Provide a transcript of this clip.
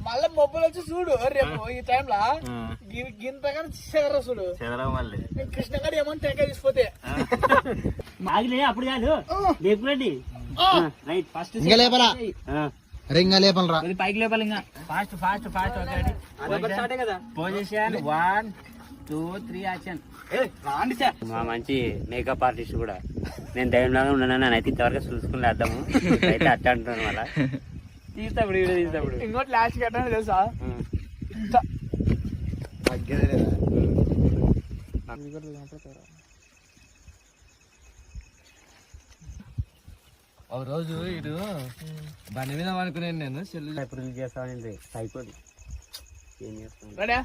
మళ్ళా మొబ్బులు వచ్చి చూడు రేపు ఈ టైంలో గింతగా చెదర చూడు మళ్ళీ కృష్ణగాడు ఏమో టెంకాయ తీసిపోతే ఆగిలే అప్పుడు కాదు లేపురండి రైట్ ఫస్ట్ ఇంకా లేపరా ఇంకా లేపలరా పైకి లేపాలి ఇంకా ఫాస్ట్ ఫాస్ట్ ఫాస్ట్ కదా పొజిషన్ 1 2 3 యాక్షన్ మా మంచి మేకప్ ఆర్టిస్ట్ కూడా నేను ధైర్యంలాగా ఉన్నాను అయితే ఇంతవరకు చూసుకుని అర్థము అయితే అట్ట అంటున్నాను మళ్ళా తీస్తాప్పుడు వీడియో తీస్తాప్పుడు ఇంకోటి లాస్ట్ కట్టాను తెలుసా ఒక రోజు ఇటు బండి మీద అనుకున్నాను నేను సెల్ ఎప్పుడు చేస్తాను అయిపోయింది ఏం చేస్తాను రెడీ